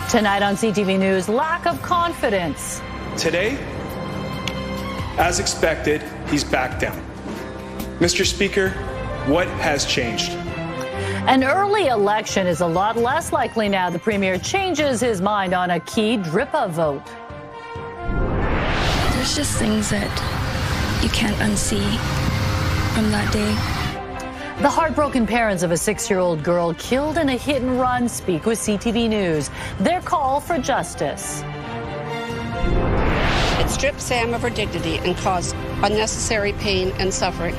Tonight on CTV News, lack of confidence. Today, as expected, he's back down. Mr. Speaker, what has changed? An early election is a lot less likely now the Premier changes his mind on a key DRIPA vote. There's just things that you can't unsee from that day. The heartbroken parents of a 6-year-old girl killed in a hit-and-run speak with CTV News. Their call for justice. It stripped Sam of her dignity and caused unnecessary pain and suffering.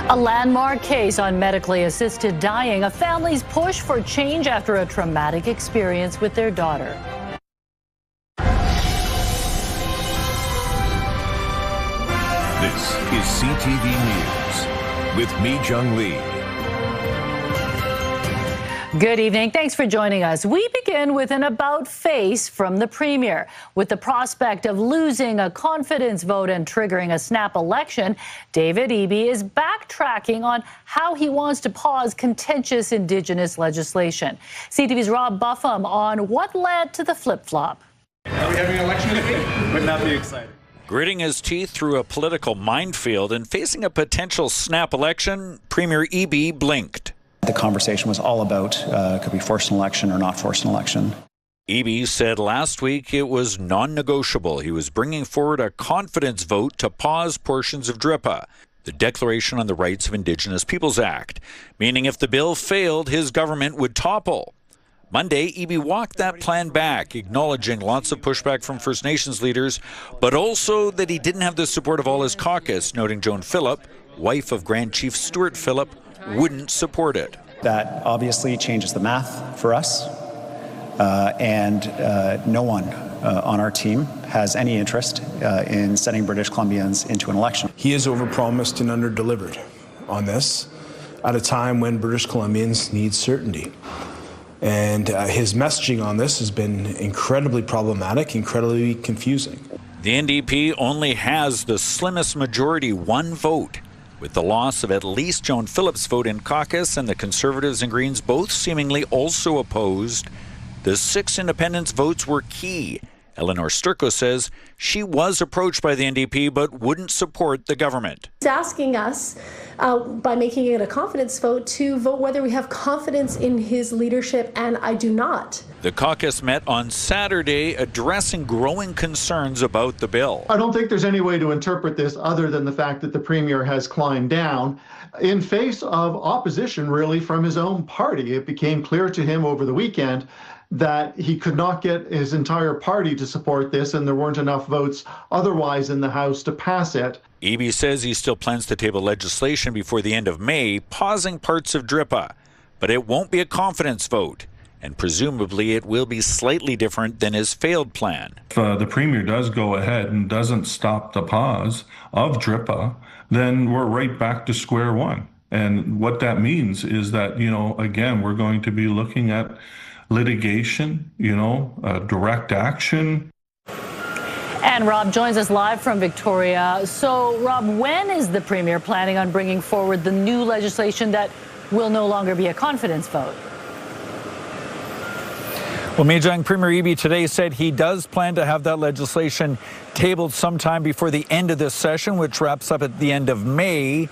A landmark case on medically assisted dying, a family's push for change after a traumatic experience with their daughter. This is CTV News with me, Jung Lee. Good evening. Thanks for joining us. We begin with an about-face from the Premier. With the prospect of losing a confidence vote and triggering a snap election, David Eby is backtracking on how he wants to pause contentious Indigenous legislation. CTV's Rob Buffum on what led to the flip-flop. Are we having an election this week? Wouldn't that be exciting? Gritting his teeth through a political minefield and facing a potential snap election, Premier Eby blinked. The conversation was all about could we force an election or not force an election. Eby said last week it was non-negotiable. He was bringing forward a confidence vote to pause portions of DRIPA, the Declaration on the Rights of Indigenous Peoples Act, meaning if the bill failed, his government would topple. Monday, Eby walked that plan back, acknowledging lots of pushback from First Nations leaders, but also that he didn't have the support of all his caucus, noting Joan Phillip, wife of Grand Chief Stuart Phillip, wouldn't support it. That obviously changes the math for us, and no one on our team has any interest in sending British Columbians into an election. He has overpromised and underdelivered on this at a time when British Columbians need certainty. And his messaging on this has been incredibly problematic, incredibly confusing. The NDP only has the slimmest majority, one vote, with the loss of at least Joan Phillip's vote in caucus and the Conservatives and Greens both seemingly also opposed. The 6 independents' votes were key. Eleanor Sturko says she was approached by the NDP but wouldn't support the government. He's asking us, by making it a confidence vote, to vote whether we have confidence in his leadership, and I do not. The caucus met on Saturday addressing growing concerns about the bill. I don't think there's any way to interpret this other than the fact that the Premier has climbed down in face of opposition really from his own party. It became clear to him over the weekend that he could not get his entire party to support this, and there weren't enough votes otherwise in the House to pass it. Eby says he still plans to table legislation before the end of May, pausing parts of DRIPA. But it won't be a confidence vote, and presumably it will be slightly different than his failed plan. If the Premier does go ahead and doesn't stop the pause of DRIPA, then we're right back to square one. And what that means is that, again, we're going to be looking at litigation, direct action. And Rob joins us live from Victoria. So, Rob, when is the Premier planning on bringing forward the new legislation that will no longer be a confidence vote? Well, Mijang, Premier Eby today said he does plan to have that legislation tabled sometime before the end of this session, which wraps up at the end of May.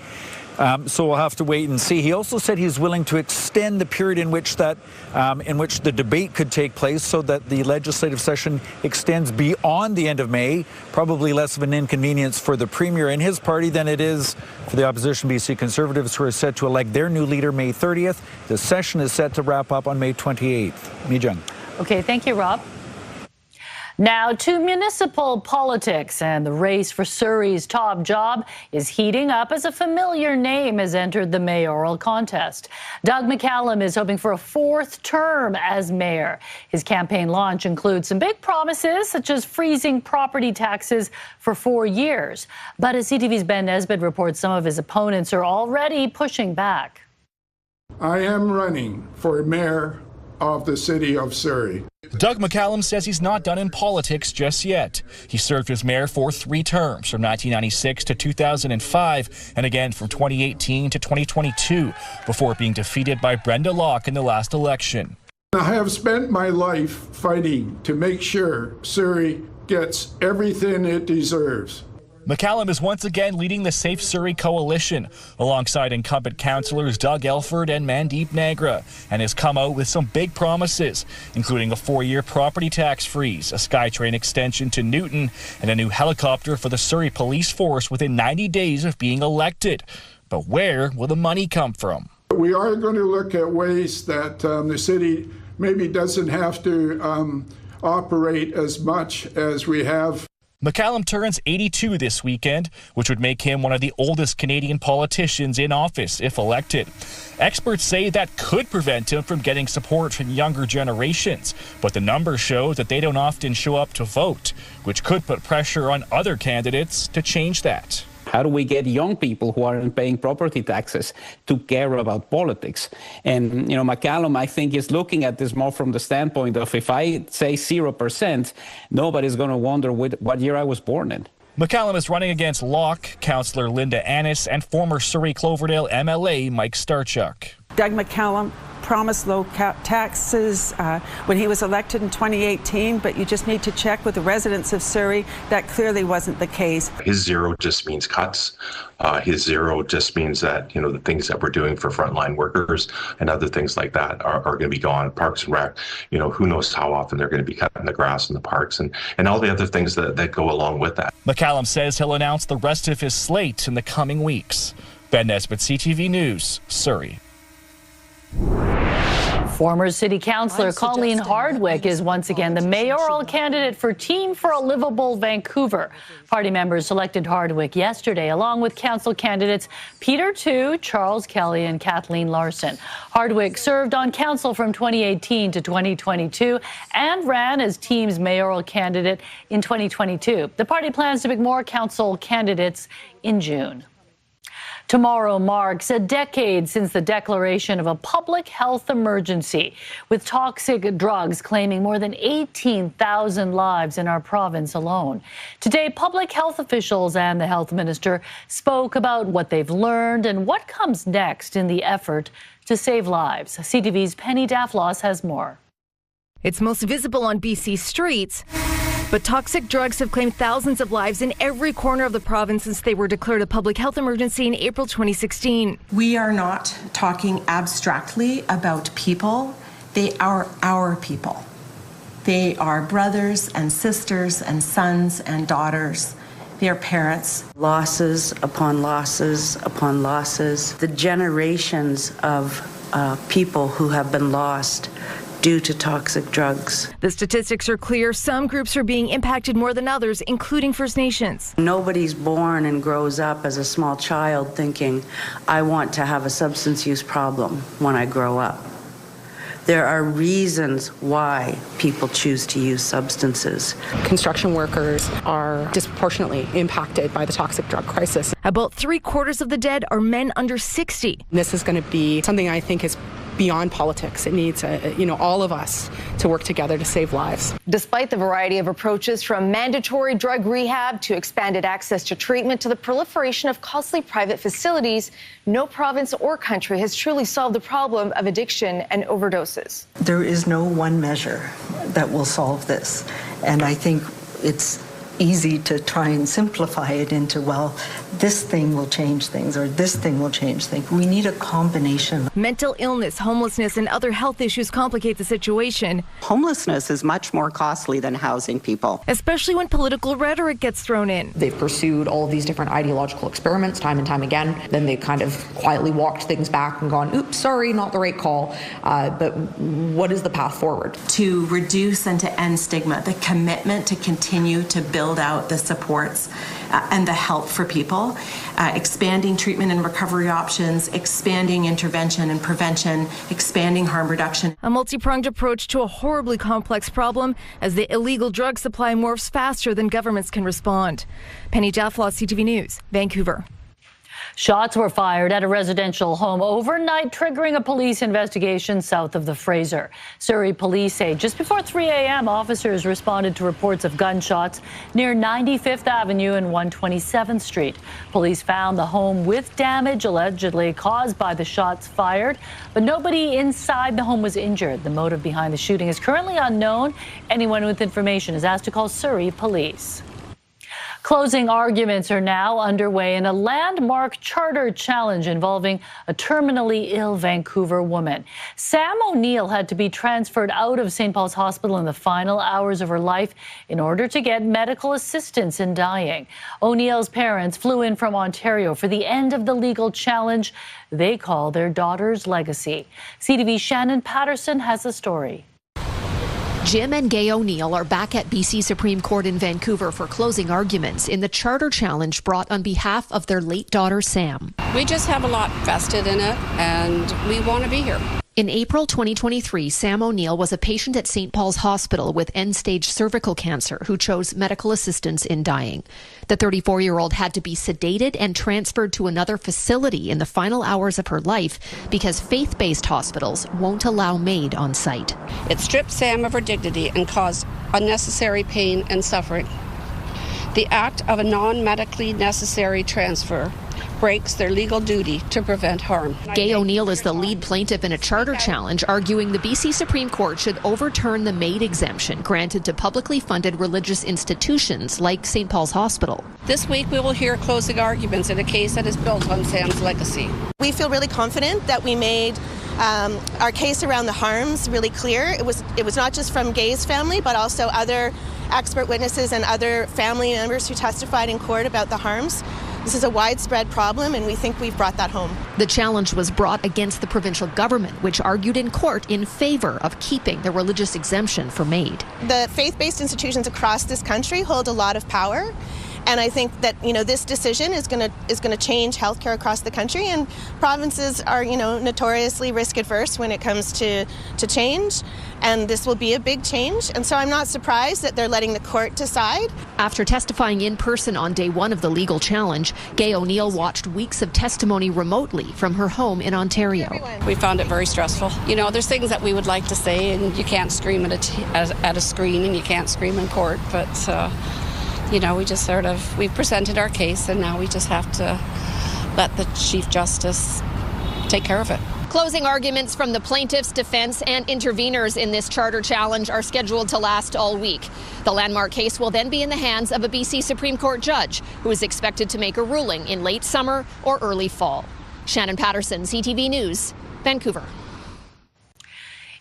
So we'll have to wait and see. He also said he's willing to extend the period in which the debate could take place so that the legislative session extends beyond the end of May, probably less of an inconvenience for the Premier and his party than it is for the opposition BC Conservatives, who are set to elect their new leader May 30th. The session is set to wrap up on May 28th. Mijang. Okay, thank you, Rob. Now to municipal politics, and the race for Surrey's top job is heating up as a familiar name has entered the mayoral contest. Doug McCallum is hoping for a 4th term as mayor. His campaign launch includes some big promises, such as freezing property taxes for 4 years. But as CTV's Ben Nesbitt reports, some of his opponents are already pushing back. I am running for mayor of the city of Surrey. Doug McCallum says he's not done in politics just yet. He served as mayor for 3 terms, from 1996 to 2005, and again from 2018 to 2022, before being defeated by Brenda Locke in the last election. I have spent my life fighting to make sure Surrey gets everything it deserves. McCallum is once again leading the Safe Surrey coalition alongside incumbent councillors Doug Elford and Mandeep Nagra, and has come out with some big promises, including a 4-year property tax freeze, a SkyTrain extension to Newton, and a new helicopter for the Surrey Police Force within 90 days of being elected. But where will the money come from? We are going to look at ways that the city maybe doesn't have to operate as much as we have. McCallum turns 82 this weekend, which would make him one of the oldest Canadian politicians in office if elected. Experts say that could prevent him from getting support from younger generations, but the numbers show that they don't often show up to vote, which could put pressure on other candidates to change that. How do we get young people who aren't paying property taxes to care about politics? And, McCallum, I think, is looking at this more from the standpoint of if I say 0%, nobody's going to wonder what year I was born in. McCallum is running against Locke, Councillor Linda Annis, and former Surrey Cloverdale MLA Mike Starchuk. Doug McCallum promised low taxes when he was elected in 2018, but you just need to check with the residents of Surrey. That clearly wasn't the case. His zero just means cuts. His zero just means that, the things that we're doing for frontline workers and other things like that are going to be gone. Parks and Rec, who knows how often they're going to be cutting the grass in the parks and all the other things that go along with that. McCallum says he'll announce the rest of his slate in the coming weeks. Ben Nesbitt, CTV News, Surrey. Former City Councillor Colleen Hardwick is once again the mayoral candidate for Team for a Livable Vancouver. Party members selected Hardwick yesterday, along with council candidates Peter Tu, Charles Kelly, and Kathleen Larson. Hardwick served on council from 2018 to 2022 and ran as Team's mayoral candidate in 2022. The party plans to pick more council candidates in June. Tomorrow marks a decade since the declaration of a public health emergency, with toxic drugs claiming more than 18,000 lives in our province alone. Today, public health officials and the health minister spoke about what they've learned and what comes next in the effort to save lives. CTV's Penny Daflos has more. It's most visible on BC streets, but toxic drugs have claimed thousands of lives in every corner of the province since they were declared a public health emergency in April 2016. We are not talking abstractly about people. They are our people. They are brothers and sisters and sons and daughters. They are parents. Losses upon losses upon losses. The generations of people who have been lost due to toxic drugs. The statistics are clear. Some groups are being impacted more than others, including First Nations. Nobody's born and grows up as a small child thinking, I want to have a substance use problem when I grow up. There are reasons why people choose to use substances. Construction workers are disproportionately impacted by the toxic drug crisis. About 3/4 of the dead are men under 60. This is going to be something I think is beyond politics. It needs all of us to work together to save lives. Despite the variety of approaches, from mandatory drug rehab to expanded access to treatment to the proliferation of costly private facilities, no province or country has truly solved the problem of addiction and overdoses. There is no one measure that will solve this, and I think it's easy to try and simplify it into, well, this thing will change things or this thing will change things. We need a combination. Mental illness, homelessness, and other health issues complicate the situation. Homelessness is much more costly than housing people. Especially when political rhetoric gets thrown in. They've pursued all of these different ideological experiments time and time again. Then they kind of quietly walked things back and gone, oops, sorry, not the right call. But what is the path forward? To reduce and to end stigma, the commitment to continue to build out the supports and the help for people, expanding treatment and recovery options, expanding intervention and prevention, expanding harm reduction. A multi-pronged approach to a horribly complex problem as the illegal drug supply morphs faster than governments can respond. Penny Daflos, CTV News, Vancouver. Shots were fired at a residential home overnight, triggering a police investigation south of the Fraser. Surrey police say just before 3 a.m., officers responded to reports of gunshots near 95th Avenue and 127th Street. Police found the home with damage allegedly caused by the shots fired, but nobody inside the home was injured. The motive behind the shooting is currently unknown. Anyone with information is asked to call Surrey police. Closing arguments are now underway in a landmark charter challenge involving a terminally ill Vancouver woman. Sam O'Neill had to be transferred out of St. Paul's Hospital in the final hours of her life in order to get medical assistance in dying. O'Neill's parents flew in from Ontario for the end of the legal challenge they call their daughter's legacy. CTV's Shannon Patterson has the story. Jim and Gay O'Neill are back at BC Supreme Court in Vancouver for closing arguments in the charter challenge brought on behalf of their late daughter, Sam. We just have a lot vested in it, and we want to be here. In April 2023, Sam O'Neill was a patient at St. Paul's Hospital with end-stage cervical cancer who chose medical assistance in dying. The 34-year-old had to be sedated and transferred to another facility in the final hours of her life because faith-based hospitals won't allow MAID on site. It stripped Sam of her dignity and caused unnecessary pain and suffering. The act of a non-medically necessary transfer breaks their legal duty to prevent harm. Gay O'Neill is the lead plaintiff in a charter challenge, arguing the BC Supreme Court should overturn the MAID exemption granted to publicly funded religious institutions like St. Paul's Hospital. This week we will hear closing arguments in a case that is built on Sam's legacy. We feel really confident that we made our case around the harms really clear. It was not just from Gay's family, but also other expert witnesses and other family members who testified in court about the harms. This is a widespread problem, and we think we've brought that home. The challenge was brought against the provincial government, which argued in court in favor of keeping the religious exemption for MAID. The faith-based institutions across this country hold a lot of power, and I think that this decision is going to change healthcare across the country. And provinces are notoriously risk adverse when it comes to change, and this will be a big change. And so I'm not surprised that they're letting the court decide. After testifying in person on day one of the legal challenge, Gay O'Neill watched weeks of testimony remotely from her home in Ontario. We found it very stressful. There's things that we would like to say, and you can't scream at a screen, and you can't scream in court, but we just we presented our case, and now we just have to let the Chief Justice take care of it. Closing arguments from the plaintiffs, defense, and interveners in this charter challenge are scheduled to last all week. The landmark case will then be in the hands of a BC Supreme Court judge who is expected to make a ruling in late summer or early fall. Shannon Patterson, CTV News, Vancouver.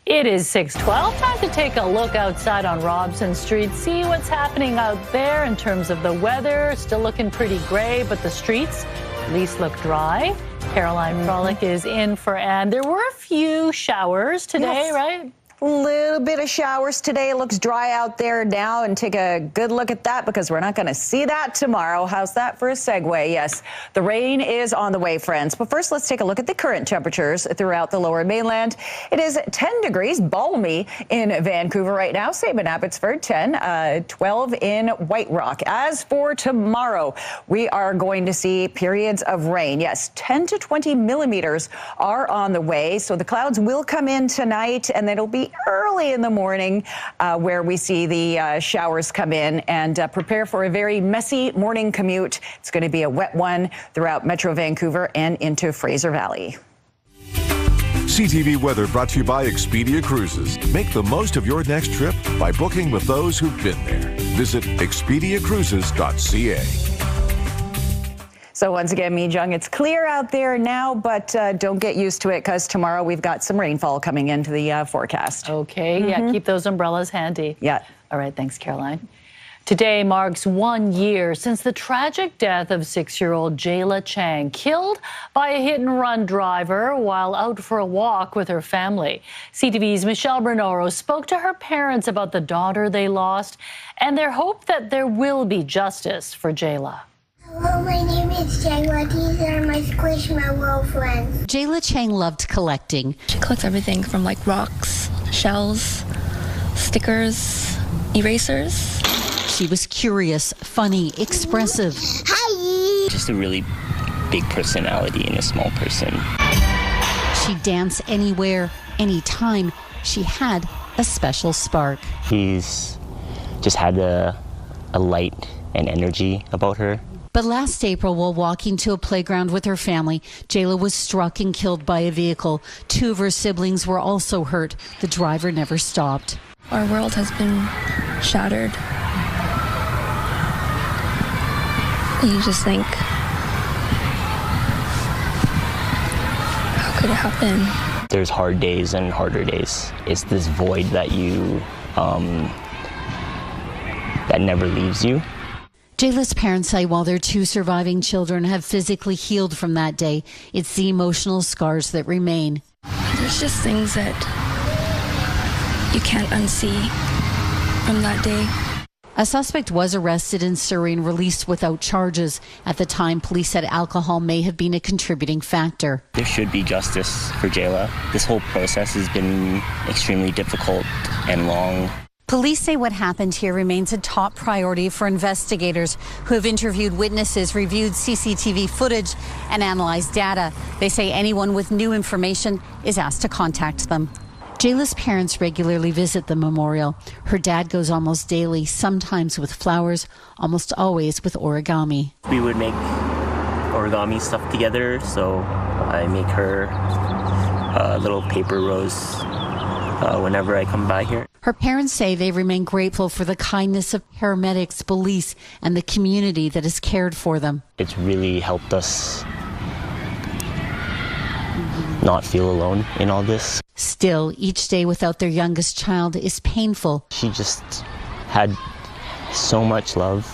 It is 6:12. Time to take a look outside on Robson Street, see what's happening out there in terms of the weather. Still looking pretty gray, but the streets at least look dry. Caroline Frolick is in for Anne. There were a few showers today, right? A little bit of showers today. It looks dry out there now, and take a good look at that because we're not going to see that tomorrow. How's that for a segue? Yes, the rain is on the way, friends. But first, let's take a look at the current temperatures throughout the lower mainland. It is 10 degrees, balmy in Vancouver right now. Same in Abbotsford, 10, 12 in White Rock. As for tomorrow, we are going to see periods of rain. Yes, 10 to 20 millimeters are on the way. So the clouds will come in tonight, and then it'll be early in the morning where we see the showers come in, and prepare for a very messy morning commute. It's going to be a wet one throughout Metro Vancouver and into Fraser Valley. CTV Weather brought to you by Expedia Cruises. Make the most of your next trip by booking with those who've been there. Visit expediacruises.ca. So once again, Mi Jung, it's clear out there now, but don't get used to it because tomorrow we've got some rainfall coming into the forecast. Okay, yeah, keep those umbrellas handy. Yeah. All right, thanks, Caroline. Today marks 1 year since the tragic death of 6-year-old Jayla Chang, killed by a hit-and-run driver while out for a walk with her family. CTV's Michelle Bernoro spoke to her parents about the daughter they lost and their hope that there will be justice for Jayla. Hello, my name is Jayla. These are my Squishmallow friends. Jayla Chang loved collecting. She collects everything from rocks, shells, stickers, erasers. She was curious, funny, expressive. Hi! Just a really big personality in a small person. She'd dance anywhere, anytime. She had a special spark. He's just had a light and energy about her. But last April, while walking to a playground with her family, Jayla was struck and killed by a vehicle. 2 of her siblings were also hurt. The driver never stopped. Our world has been shattered. You just think, how could it happen? There's hard days and harder days. It's this void that that never leaves you. Jayla's parents say while their 2 surviving children have physically healed from that day, it's the emotional scars that remain. There's just things that you can't unsee from that day. A suspect was arrested in Surrey and released without charges. At the time, police said alcohol may have been a contributing factor. There should be justice for Jayla. This whole process has been extremely difficult and long. Police say what happened here remains a top priority for investigators who have interviewed witnesses, reviewed CCTV footage, and analyzed data. They say anyone with new information is asked to contact them. Jayla's parents regularly visit the memorial. Her dad goes almost daily, sometimes with flowers, almost always with origami. We would make origami stuff together, so I make her a little paper rose whenever I come by here. Her parents say they remain grateful for the kindness of paramedics, police, and the community that has cared for them. It's really helped us not feel alone in all this. Still, each day without their youngest child is painful. She just had so much love,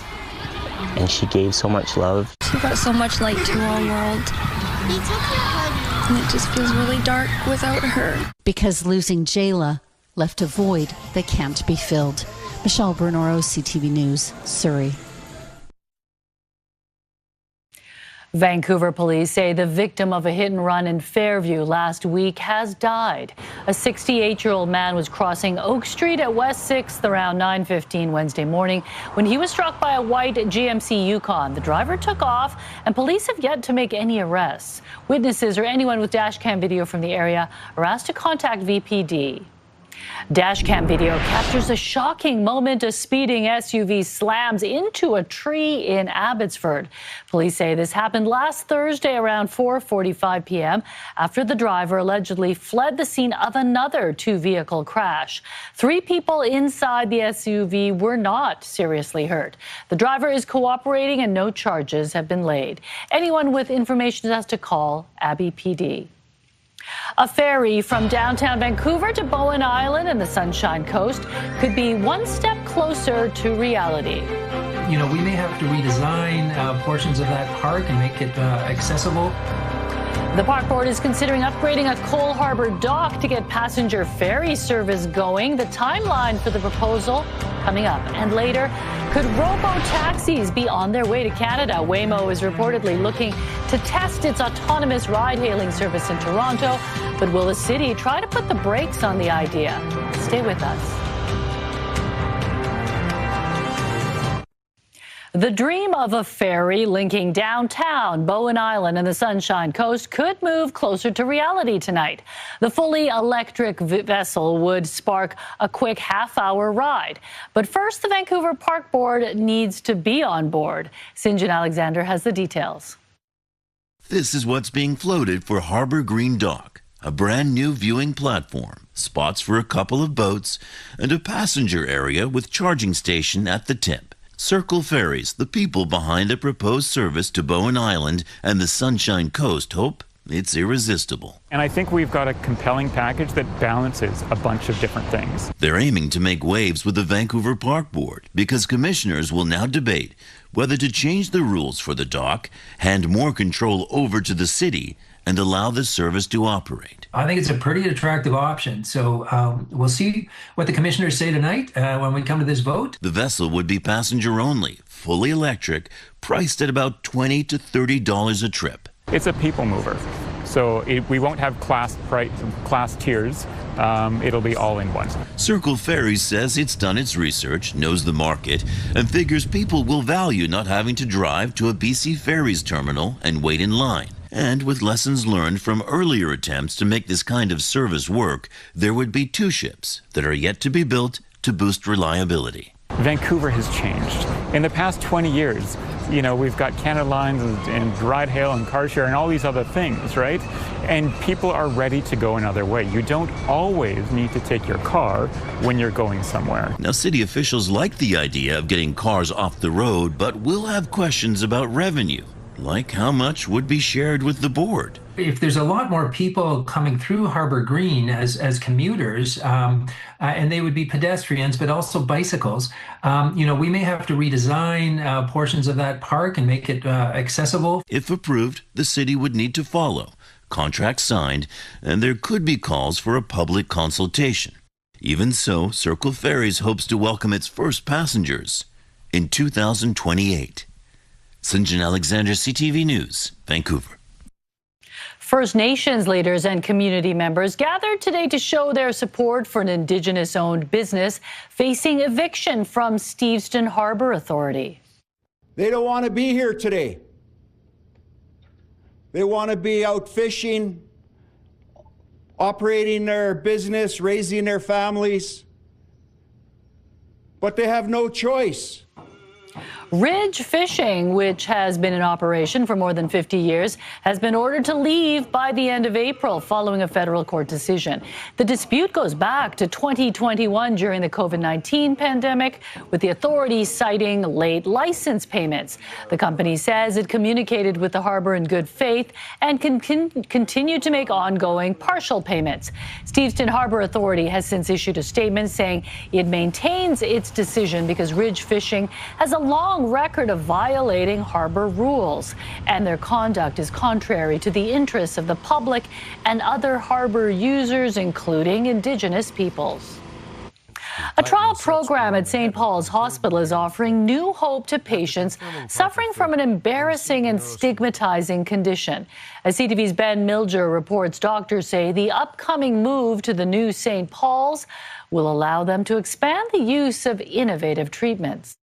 and she gave so much love. She brought so much light to our world, and it just feels really dark without her. Because losing Jayla left a void that can't be filled. Michelle Bernoro, CTV News, Surrey. Vancouver police say the victim of a hit and run in Fairview last week has died. A 68-year-old man was crossing Oak Street at West 6th around 9:15 Wednesday morning when he was struck by a white GMC Yukon. The driver took off, and police have yet to make any arrests. Witnesses or anyone with dashcam video from the area are asked to contact VPD. Dashcam video captures a shocking moment. A speeding SUV slams into a tree in Abbotsford. Police say this happened last Thursday around 4:45 p.m. after the driver allegedly fled the scene of another 2-vehicle crash. 3 people inside the SUV were not seriously hurt. The driver is cooperating and no charges have been laid. Anyone with information has to call Abbey PD. A ferry from downtown Vancouver to Bowen Island and the Sunshine Coast could be one step closer to reality. You know, we may have to redesign portions of that park and make it accessible. The park board is considering upgrading a Cole Harbour dock to get passenger ferry service going. The timeline for the proposal coming up. And later, could robo-taxis be on their way to Canada? Waymo is reportedly looking to test its autonomous ride-hailing service in Toronto. But will the city try to put the brakes on the idea? Stay with us. The dream of a ferry linking downtown Bowen Island and the Sunshine Coast could move closer to reality tonight. The fully electric vessel would spark a quick half-hour ride. But first, the Vancouver Park Board needs to be on board. Sinjin Alexander has the details. This is what's being floated for Harbour Green Dock, a brand new viewing platform, spots for a couple of boats, and a passenger area with charging station at the tip. Circle Ferries, the people behind the proposed service to Bowen Island and the Sunshine Coast, hope it's irresistible. And I think we've got a compelling package that balances a bunch of different things. They're aiming to make waves with the Vancouver Park Board because commissioners will now debate whether to change the rules for the dock, hand more control over to the city, and allow the service to operate. I think it's a pretty attractive option. So we'll see what the commissioners say tonight when we come to this vote. The vessel would be passenger only, fully electric, priced at about $20 to $30 a trip. It's a people mover. So we won't have class tiers. it'll be all in one. Circle Ferries says it's done its research, knows the market, and figures people will value not having to drive to a BC Ferries terminal and wait in line. And with lessons learned from earlier attempts to make this kind of service work, there would be 2 ships that are yet to be built to boost reliability. Vancouver has changed. In the past 20 years, we've got Canada Lines and Ride Hail and Car Share and all these other things, right? And people are ready to go another way. You don't always need to take your car when you're going somewhere. Now, city officials like the idea of getting cars off the road, but will have questions about revenue, like how much would be shared with the board. If there's a lot more people coming through Harbour Green as commuters, and they would be pedestrians, but also bicycles, we may have to redesign portions of that park and make it accessible. If approved, the city would need to follow. Contract signed, and there could be calls for a public consultation. Even so, Circle Ferries hopes to welcome its first passengers in 2028. St. John Alexander, CTV News, Vancouver. First Nations leaders and community members gathered today to show their support for an Indigenous-owned business facing eviction from Steveston Harbour Authority. They don't want to be here today. They want to be out fishing, operating their business, raising their families, but they have no choice. Ridge Fishing, which has been in operation for more than 50 years, has been ordered to leave by the end of April following a federal court decision. The dispute goes back to 2021 during the COVID-19 pandemic, with the authorities citing late license payments. The company says it communicated with the harbour in good faith and can continue to make ongoing partial payments. Steveston Harbour Authority has since issued a statement saying it maintains its decision because Ridge Fishing has a long record of violating harbour rules, and their conduct is contrary to the interests of the public and other harbour users, including Indigenous peoples. A trial program at St. Paul's Hospital is offering new hope to patients suffering from an embarrassing and stigmatizing condition. As CTV's Ben Milger reports, doctors say the upcoming move to the new St. Paul's will allow them to expand the use of innovative treatments.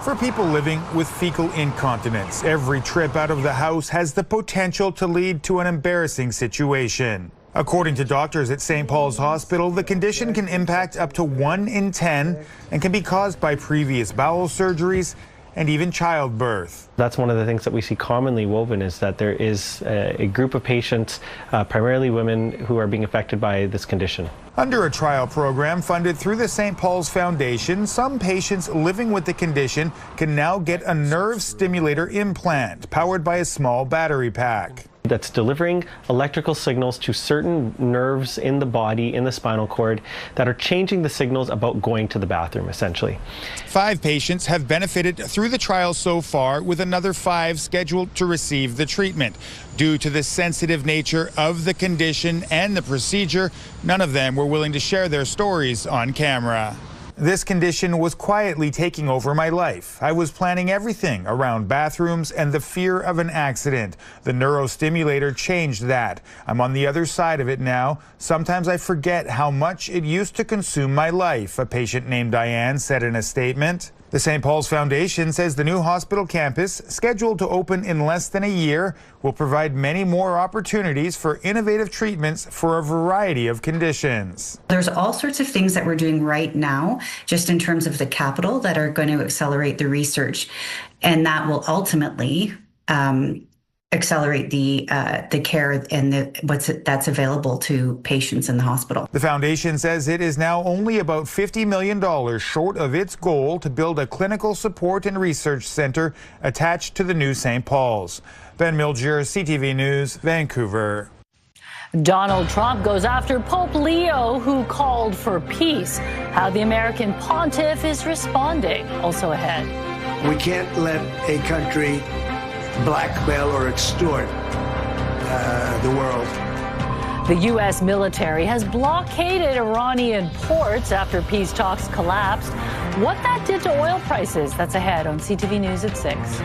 For people living with fecal incontinence, every trip out of the house has the potential to lead to an embarrassing situation. According to doctors at St. Paul's Hospital, the condition can impact up to 1 in 10 and can be caused by previous bowel surgeries and even childbirth. That's one of the things that we see commonly woven, is that there is a group of patients, primarily women, who are being affected by this condition. Under a trial program funded through the St. Paul's Foundation, some patients living with the condition can now get a nerve stimulator implant powered by a small battery pack. That's delivering electrical signals to certain nerves in the body, in the spinal cord, that are changing the signals about going to the bathroom, essentially. 5 patients have benefited through the trial so far, with another 5 scheduled to receive the treatment. Due to the sensitive nature of the condition and the procedure, none of them were willing to share their stories on camera. This condition was quietly taking over my life. I was planning everything around bathrooms and the fear of an accident. The neurostimulator changed that. I'm on the other side of it now. Sometimes I forget how much it used to consume my life, a patient named Diane said in a statement. The St. Paul's Foundation says the new hospital campus, scheduled to open in less than a year, will provide many more opportunities for innovative treatments for a variety of conditions. There's all sorts of things that we're doing right now, just in terms of the capital, that are going to accelerate the research, and that will ultimately accelerate the care and that's available to patients in the hospital. The foundation says it is now only about $50 million short of its goal to build a clinical support and research center attached to the new St. Paul's. Ben Milger, CTV News, Vancouver. Donald Trump goes after Pope Leo, who called for peace. How the American pontiff is responding. Also ahead. We can't let a country blackmail or extort the world. The U.S. military has blockaded Iranian ports after peace talks collapsed. What that did to oil prices, that's ahead on CTV News at 6.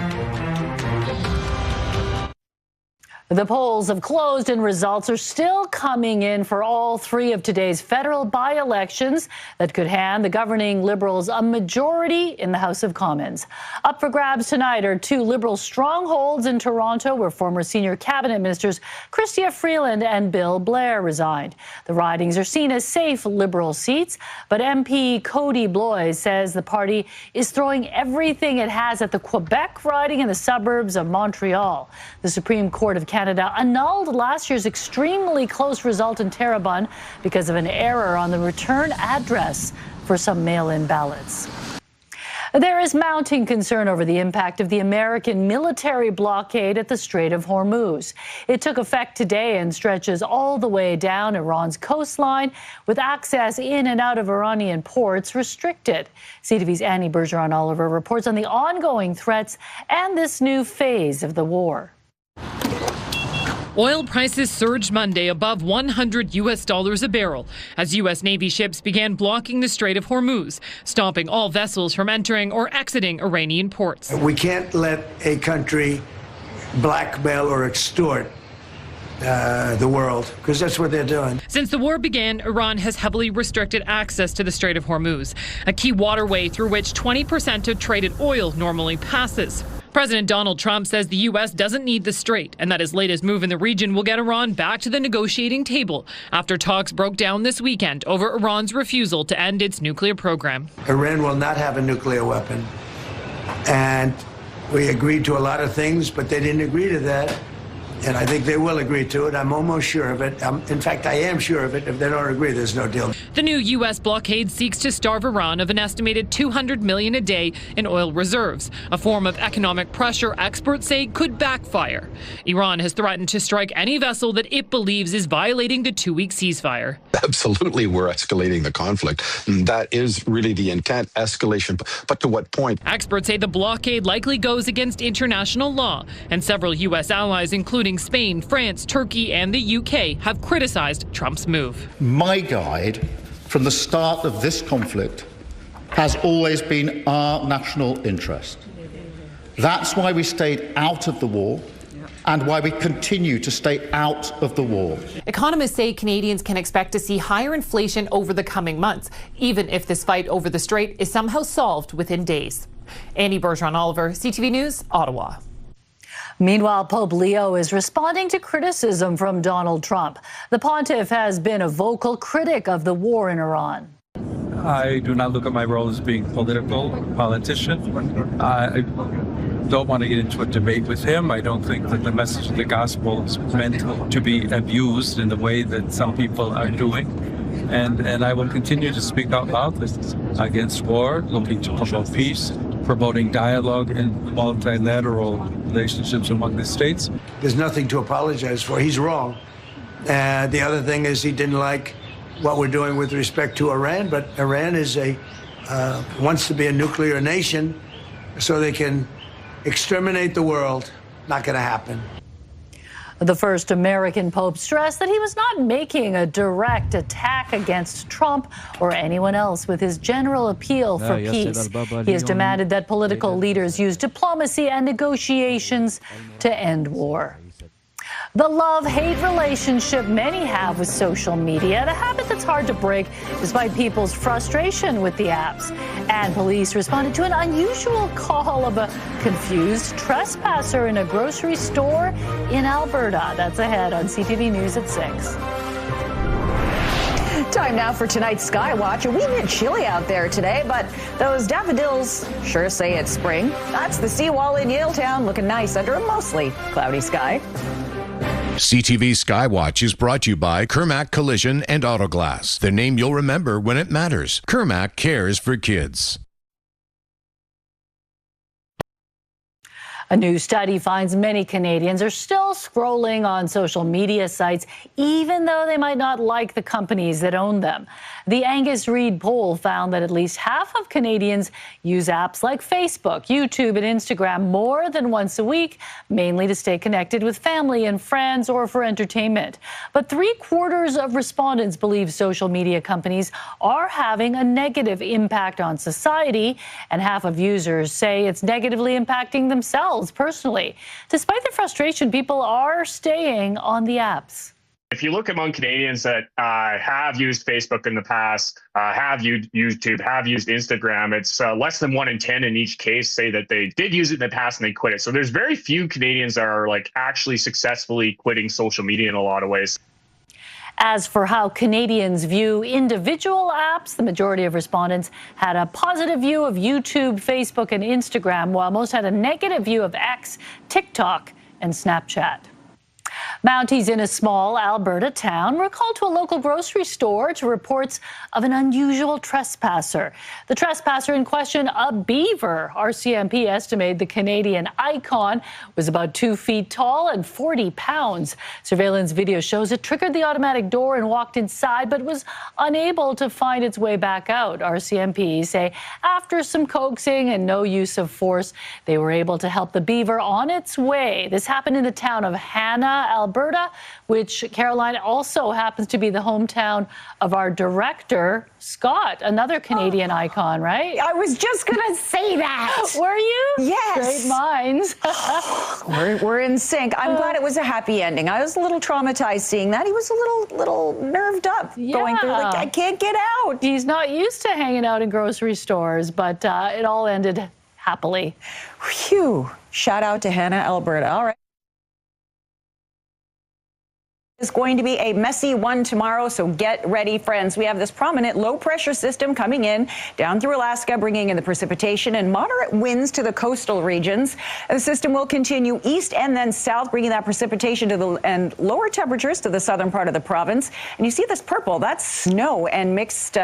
The polls have closed and results are still coming in for all three of today's federal by-elections that could hand the governing Liberals a majority in the House of Commons. Up for grabs tonight are two Liberal strongholds in Toronto, where former senior cabinet ministers Chrystia Freeland and Bill Blair resigned. The ridings are seen as safe Liberal seats, but MP Cody Blois says the party is throwing everything it has at the Quebec riding in the suburbs of Montreal. The Supreme Court of Canada annulled last year's extremely close result in Terrebonne because of an error on the return address for some mail-in ballots. There is mounting concern over the impact of the American military blockade at the Strait of Hormuz. It took effect today and stretches all the way down Iran's coastline, with access in and out of Iranian ports restricted. CTV's Annie Bergeron-Oliver reports on the ongoing threats and this new phase of the war. Oil prices surged Monday above $100 a barrel as U.S. Navy ships began blocking the Strait of Hormuz, stopping all vessels from entering or exiting Iranian ports. We can't let a country blackmail or extort the world, because that's what they're doing. Since the war began, Iran has heavily restricted access to the Strait of Hormuz, a key waterway through which 20% of traded oil normally passes. President Donald Trump says the U.S. doesn't need the strait and that his latest move in the region will get Iran back to the negotiating table after talks broke down this weekend over Iran's refusal to end its nuclear program. Iran will not have a nuclear weapon. And we agreed to a lot of things, but they didn't agree to that. And I think they will agree to it. I'm almost sure of it. In fact, I am sure of it. If they don't agree, there's no deal. The new U.S. blockade seeks to starve Iran of an estimated $200 million a day in oil reserves, a form of economic pressure experts say could backfire. Iran has threatened to strike any vessel that it believes is violating the two-week ceasefire. Absolutely, we're escalating the conflict. And that is really the intent, escalation. But to what point? Experts say the blockade likely goes against international law, and several U.S. allies, including Spain, France, Turkey, and the UK, have criticized Trump's move. My guide from the start of this conflict has always been our national interest. That's why we stayed out of the war and why we continue to stay out of the war. Economists say Canadians can expect to see higher inflation over the coming months, even if this fight over the strait is somehow solved within days. Annie Bergeron-Oliver, CTV News, Ottawa. Meanwhile, Pope Leo is responding to criticism from Donald Trump. The pontiff has been a vocal critic of the war in Iran. I do not look at my role as being politician. I don't want to get into a debate with him. I don't think that the message of the gospel is meant to be abused in the way that some people are doing. And I will continue to speak out loudly against war, looking to promote peace, promoting dialogue and multilateral relationships among the states. There's nothing to apologize for. He's wrong. The other thing is he didn't like what we're doing with respect to Iran, but Iran is wants to be a nuclear nation so they can exterminate the world. Not going to happen. The first American pope stressed that he was not making a direct attack against Trump or anyone else with his general appeal for peace. He has demanded that political leaders use diplomacy and negotiations to end war. The love-hate relationship many have with social media, the habit that's hard to break despite people's frustration with the apps. And police responded to an unusual call of a confused trespasser in a grocery store in Alberta. That's ahead on CTV News at 6. Time now for tonight's Skywatch. A wee bit chilly out there today, but those daffodils sure say it's spring. That's the seawall in Yaletown looking nice under a mostly cloudy sky. CTV Skywatch is brought to you by Kermac Collision and Autoglass, the name you'll remember when it matters. Kermac cares for kids. A new study finds many Canadians are still scrolling on social media sites, even though they might not like the companies that own them. The Angus Reid poll found that at least half of Canadians use apps like Facebook, YouTube, and Instagram more than once a week, mainly to stay connected with family and friends or for entertainment. But 3/4 of respondents believe social media companies are having a negative impact on society, and half of users say it's negatively impacting themselves. themselves personally. Despite the frustration, people are staying on the apps. If you look among Canadians that have used Facebook in the past, have used YouTube, have used Instagram, it's less than 1 in 10 in each case say that they did use it in the past and they quit it. So there's very few Canadians that are like actually successfully quitting social media in a lot of ways. As for how Canadians view individual apps, the majority of respondents had a positive view of YouTube, Facebook, and Instagram, while most had a negative view of X, TikTok, and Snapchat. Mounties in a small Alberta town were called to a local grocery store to reports of an unusual trespasser. The trespasser in question, a beaver. RCMP estimated the Canadian icon was about 2 feet tall and 40 pounds. Surveillance video shows it triggered the automatic door and walked inside, but was unable to find its way back out. RCMP say after some coaxing and no use of force, they were able to help the beaver on its way. This happened in the town of Hanna, Alberta, which, Caroline, also happens to be the hometown of our director, Scott, another Canadian icon, right? I was just going to say that. Were you? Yes. Great minds. We're in sync. I'm glad it was a happy ending. I was a little traumatized seeing that. He was a little nerved up going through, like, I can't get out. He's not used to hanging out in grocery stores, but it all ended happily. Phew. Shout out to Hanna, Alberta. All right. It's going to be a messy one tomorrow, so get ready, friends. We have this prominent low-pressure system coming in down through Alaska, bringing in the precipitation and moderate winds to the coastal regions. The system will continue east and then south, bringing that precipitation to and lower temperatures to the southern part of the province. And you see this purple, that's snow and mixed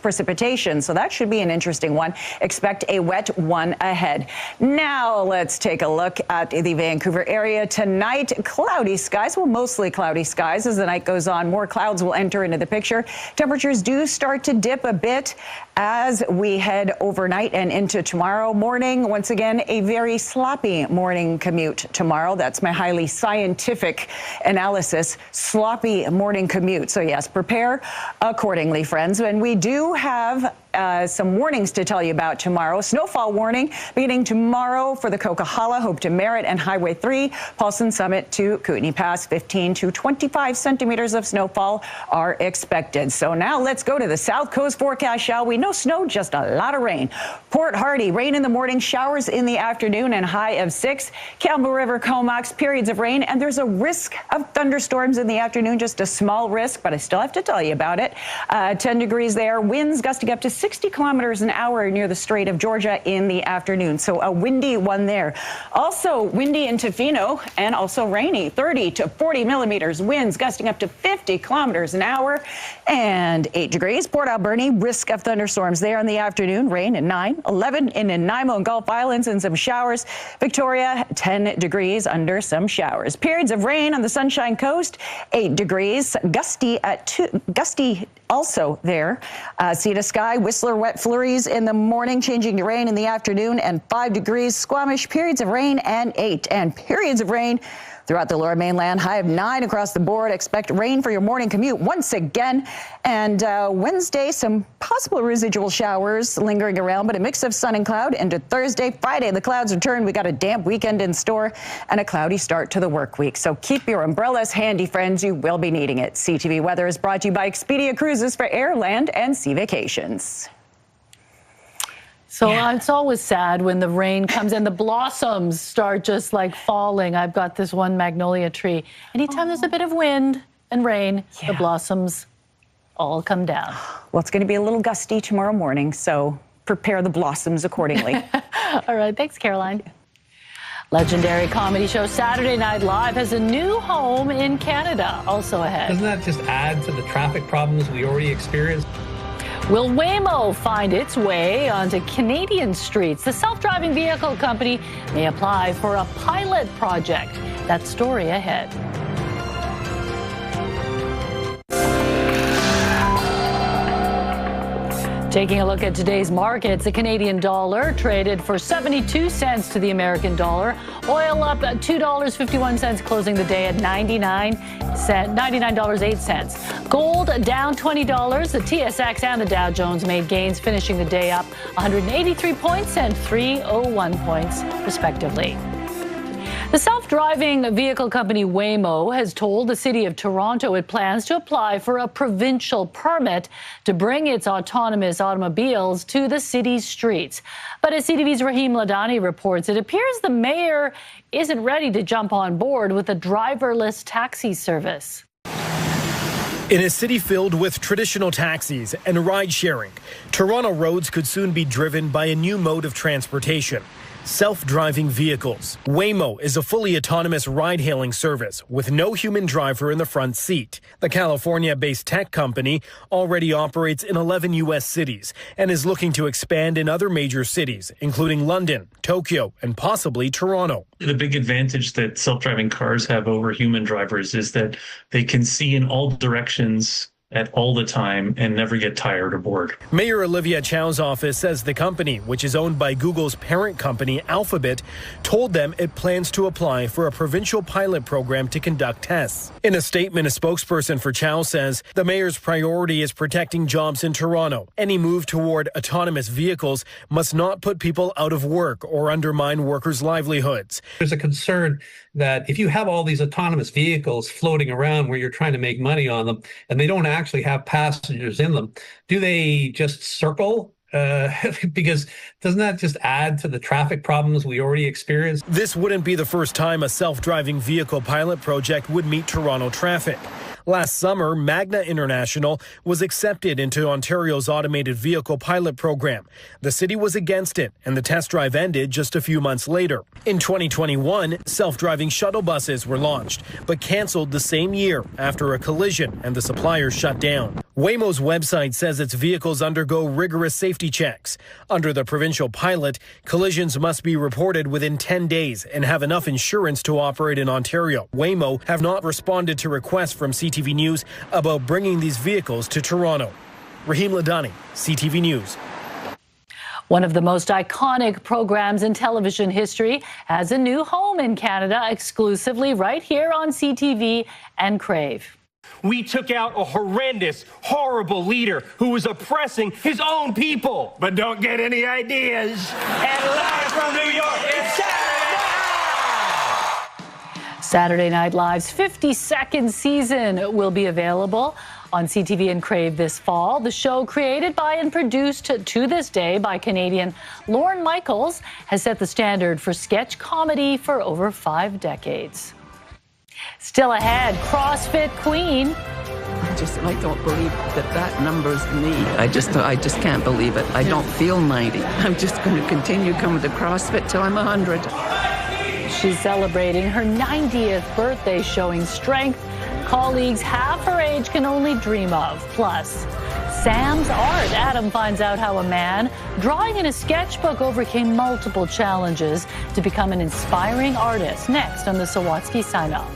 precipitation, so that should be an interesting one. Expect a wet one ahead. Now let's take a look at the Vancouver area tonight. Cloudy skies, well, mostly cloudy skies as the night goes on. More clouds will enter into the picture. Temperatures do start to dip a bit as we head overnight and into tomorrow morning. Once again, a very sloppy morning commute tomorrow. That's my highly scientific analysis. Sloppy morning commute. So yes, prepare accordingly, friends. And we do have some warnings to tell you about tomorrow. Snowfall warning beginning tomorrow for the Coquihalla, Hope to Merritt, and Highway 3, Paulson Summit to Kootenay Pass. 15 to 25 centimeters of snowfall are expected. So now let's go to the South Coast forecast, shall we? No snow, just a lot of rain. Port Hardy, rain in the morning, showers in the afternoon, and high of 6. Campbell River, Comox, periods of rain, and there's a risk of thunderstorms in the afternoon, just a small risk, but I still have to tell you about it. 10 degrees there, winds gusting up to 60 kilometers an hour near the Strait of Georgia in the afternoon. So a windy one there. Also windy in Tofino and also rainy, 30 to 40 millimeters, winds gusting up to 50 kilometers an hour, and 8 degrees. Port Alberni, risk of thunderstorms there in the afternoon, rain at 9, 11 in Nanaimo and Gulf Islands and some showers. Victoria, 10 degrees under some showers. Periods of rain on the Sunshine Coast, 8 degrees, gusty at 2, gusty also there. Sea to sky, Whistler wet flurries in the morning, changing to rain in the afternoon, and 5 degrees. Squamish, periods of rain, and 8. And periods of rain throughout the lower mainland, high of 9 across the board. Expect rain for your morning commute once again. And Wednesday, some possible residual showers lingering around, but a mix of sun and cloud into Thursday. Friday, the clouds return. We got a damp weekend in store and a cloudy start to the work week. So keep your umbrellas handy, friends. You will be needing it. CTV Weather is brought to you by Expedia Cruises for air, land, and sea vacations. So it's always sad when the rain comes and the blossoms start just like falling. I've got this one magnolia tree. Anytime there's a bit of wind and rain, the blossoms all come down. Well, it's going to be a little gusty tomorrow morning, so prepare the blossoms accordingly. All right. Thanks, Caroline. Legendary comedy show Saturday Night Live has a new home in Canada, also ahead. Doesn't that just add to the traffic problems we already experience? Will Waymo find its way onto Canadian streets? The self-driving vehicle company may apply for a pilot project. That story ahead. Taking a look at today's markets, the Canadian dollar traded for 72 cents to the American dollar. Oil up $2.51, closing the day at $99.08. Gold down $20. The TSX and the Dow Jones made gains, finishing the day up 183 points and 301 points, respectively. The self-driving vehicle company Waymo has told the City of Toronto it plans to apply for a provincial permit to bring its autonomous automobiles to the city's streets. But as CTV's Rahim Ladani reports, it appears the mayor isn't ready to jump on board with a driverless taxi service. In a city filled with traditional taxis and ride-sharing, Toronto roads could soon be driven by a new mode of transportation: self-driving vehicles. Waymo is a fully autonomous ride-hailing service with no human driver in the front seat. The California-based tech company already operates in 11 U.S. cities and is looking to expand in other major cities, including London, Tokyo, and possibly Toronto. The big advantage that self-driving cars have over human drivers is that they can see in all directions at all the time and never get tired or bored. Mayor Olivia Chow's office says the company, which is owned by Google's parent company Alphabet, told them it plans to apply for a provincial pilot program to conduct tests. In a statement, a spokesperson for Chow says the mayor's priority is protecting jobs in Toronto. Any move toward autonomous vehicles must not put people out of work or undermine workers' livelihoods. There's a concern that if you have all these autonomous vehicles floating around where you're trying to make money on them and they don't actually have passengers in them, do they just circle? Because doesn't that just add to the traffic problems we already experienced? This wouldn't be the first time a self-driving vehicle pilot project would meet Toronto traffic. Last summer, Magna International was accepted into Ontario's automated vehicle pilot program. The city was against it, and the test drive ended just a few months later. In 2021, self-driving shuttle buses were launched, but canceled the same year after a collision and the supplier shut down. Waymo's website says its vehicles undergo rigorous safety checks. Under the provincial pilot, collisions must be reported within 10 days and have enough insurance to operate in Ontario. Waymo have not responded to requests from CTV News about bringing these vehicles to Toronto. Rahim Ladani, CTV News. One of the most iconic programs in television history has a new home in Canada, exclusively right here on CTV and Crave. We took out a horrendous, horrible leader who was oppressing his own people. But don't get any ideas. And live from New York, it's Saturday Night Live's 52nd season will be available on CTV and Crave this fall. The show, created by and produced to this day by Canadian Lorne Michaels, has set the standard for sketch comedy for over 5 decades. Still ahead, CrossFit queen. I don't believe that number's me. I just can't believe it. I don't feel 90. I'm just going to continue coming to CrossFit till I'm 100. She's celebrating her 90th birthday, showing strength colleagues half her age can only dream of. Plus, Sam's art. Adam finds out how a man drawing in a sketchbook overcame multiple challenges to become an inspiring artist. Next on the Sawatsky Sign Off.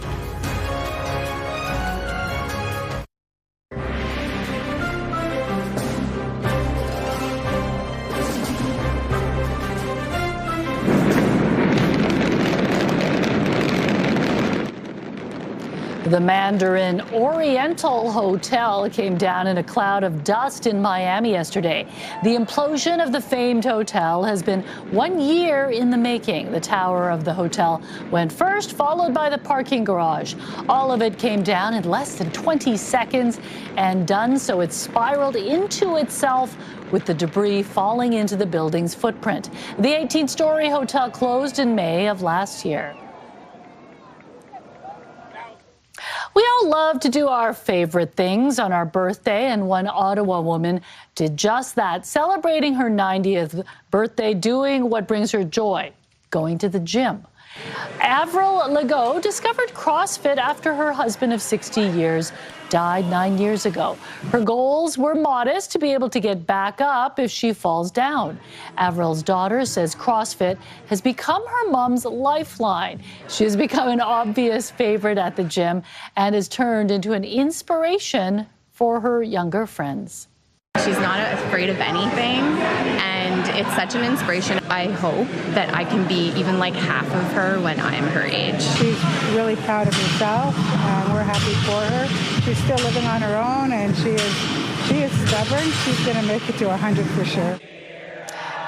The Mandarin Oriental Hotel came down in a cloud of dust in Miami yesterday. The implosion of the famed hotel has been 1 year in the making. The tower of the hotel went first, followed by the parking garage. All of it came down in less than 20 seconds, and done so it spiraled into itself, with the debris falling into the building's footprint. The 18-story hotel closed in May of last year. We all love to do our favorite things on our birthday, and one Ottawa woman did just that, celebrating her 90th birthday, doing what brings her joy, going to the gym. Avril Legault discovered CrossFit after her husband of 60 years died 9 years ago. Her goals were modest: to be able to get back up if she falls down. Avril's daughter says CrossFit has become her mom's lifeline. She has become an obvious favorite at the gym and has turned into an inspiration for her younger friends. She's not afraid of anything, and it's such an inspiration. I hope that I can be even like half of her when I'm her age. She's really proud of herself, and we're happy for her. She's still living on her own, and she is stubborn. She's going to make it to 100 for sure.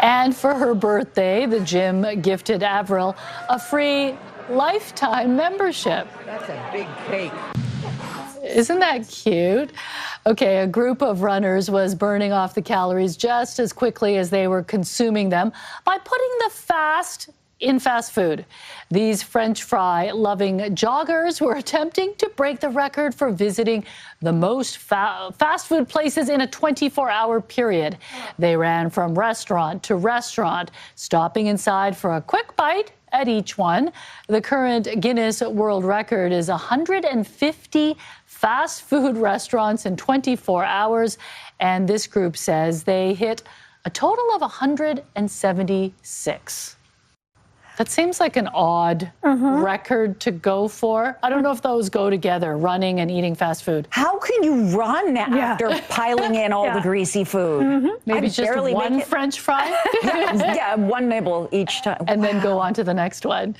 And for her birthday, the gym gifted Avril a free lifetime membership. That's a big cake. Isn't that cute? Okay, a group of runners was burning off the calories just as quickly as they were consuming them by putting the fast in fast food. These French fry-loving joggers were attempting to break the record for visiting the most fast food places in a 24-hour period. They ran from restaurant to restaurant, stopping inside for a quick bite at each one. The current Guinness World Record is 150 fast food restaurants in 24 hours, and this group says they hit a total of 176. That seems like an odd record to go for. I don't know if those go together, running and eating fast food. How can you run after piling in all the greasy food? Maybe just one French fry? yeah, one nibble each time. And then go on to the next one.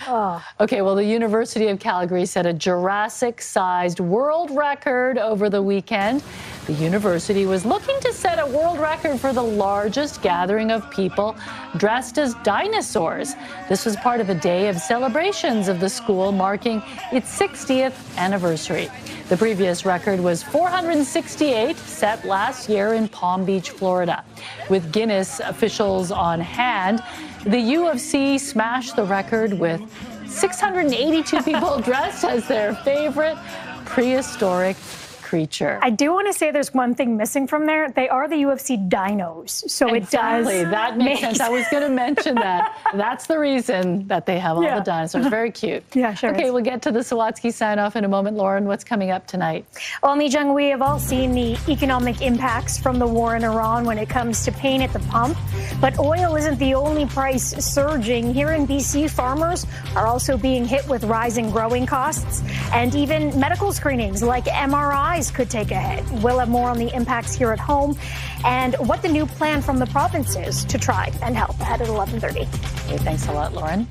Okay, well, the University of Calgary set a Jurassic-sized world record over the weekend. The university was looking to set a world record for the largest gathering of people dressed as dinosaurs. This was part of a day of celebrations of the school marking its 60th anniversary. The previous record was 468, set last year in Palm Beach, Florida. With Guinness officials on hand, the U of C smashed the record with 682 people dressed as their favorite prehistoric creature. I do want to say there's one thing missing from there. They are the UFC dinos, so exactly. It does. That makes sense. I was going to mention that. That's the reason that they have all the dinosaurs. Very cute. Yeah, sure. Okay, we'll get to the Sawatsky sign-off in a moment. Lauren, what's coming up tonight? Well, Mijung, we have all seen the economic impacts from the war in Iran when it comes to pain at the pump. But oil isn't the only price surging. Here in BC, farmers are also being hit with rising growing costs. And even medical screenings like MRIs could take a hit. We'll have more on the impacts here at home and what the new plan from the province is to try and help ahead at 11:30. Okay, thanks a lot, Lauren.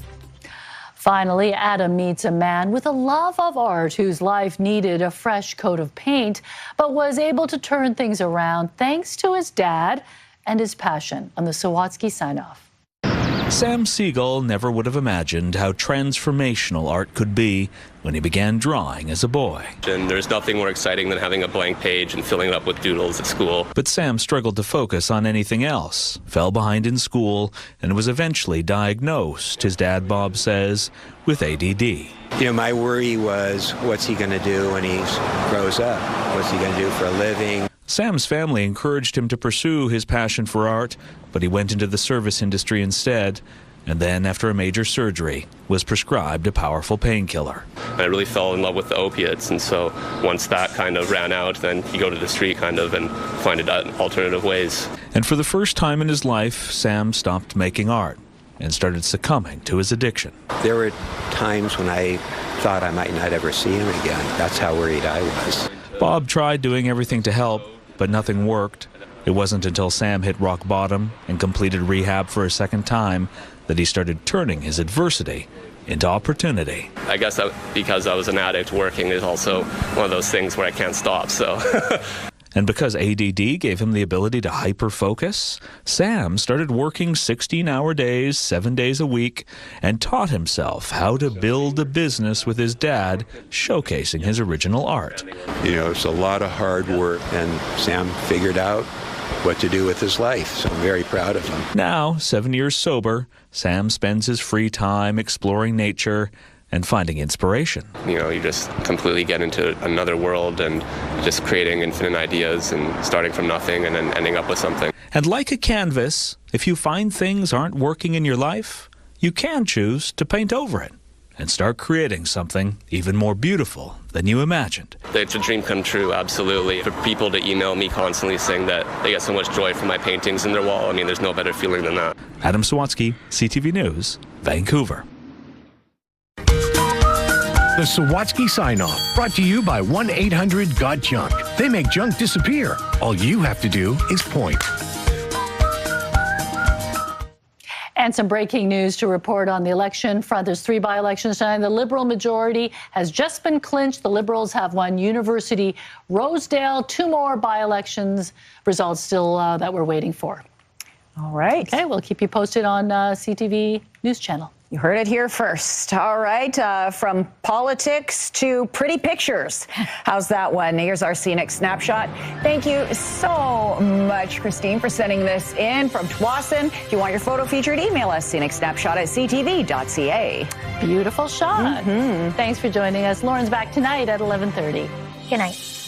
Finally, Adam meets a man with a love of art whose life needed a fresh coat of paint, but was able to turn things around thanks to his dad and his passion on the Sawatsky sign-off. Sam Siegel never would have imagined how transformational art could be when he began drawing as a boy. And there's nothing more exciting than having a blank page and filling it up with doodles at school. But Sam struggled to focus on anything else, fell behind in school, and was eventually diagnosed, his dad Bob says, with ADD. You know, my worry was, what's he going to do when he grows up? What's he going to do for a living? Sam's family encouraged him to pursue his passion for art, but he went into the service industry instead, and then, after a major surgery, was prescribed a powerful painkiller. I really fell in love with the opiates, and so once that kind of ran out, then you go to the street kind of and find alternative ways. And for the first time in his life, Sam stopped making art and started succumbing to his addiction. There were times when I thought I might not ever see him again. That's how worried I was. Bob tried doing everything to help, but nothing worked. It wasn't until Sam hit rock bottom and completed rehab for a second time that he started turning his adversity into opportunity. I guess because I was an addict, working is also one of those things where I can't stop, so. And because ADD gave him the ability to hyper-focus, Sam started working 16-hour days, 7 days a week, and taught himself how to build a business with his dad, showcasing his original art. You know, it's a lot of hard work, and Sam figured out what to do with his life, so I'm very proud of him. Now, 7 years sober, Sam spends his free time exploring nature and finding inspiration. You know, you just completely get into another world and just creating infinite ideas and starting from nothing and then ending up with something. And like a canvas, if you find things aren't working in your life, you can choose to paint over it and start creating something even more beautiful than you imagined. It's a dream come true, absolutely. For people to email me constantly saying that they get so much joy from my paintings in their wall, I mean, there's no better feeling than that. Adam Sawatsky, CTV News, Vancouver. The Sawatsky Sign-Off, brought to you by 1-800-GOT-JUNK. They make junk disappear. All you have to do is point. And some breaking news to report on the election front. There's 3 by-elections tonight. The Liberal majority has just been clinched. The Liberals have won University, Rosedale, 2 more by-elections results still that we're waiting for. All right. Okay, we'll keep you posted on CTV News Channel. You heard it here first. All right, from politics to pretty pictures. How's that one? Here's our scenic snapshot. Thank you so much, Christine, for sending this in from Tsawwassen. If you want your photo featured, email us scenicSnapshot@ctv.ca. Beautiful shot. Thanks for joining us. Lauren's back tonight at 11:30. Good night.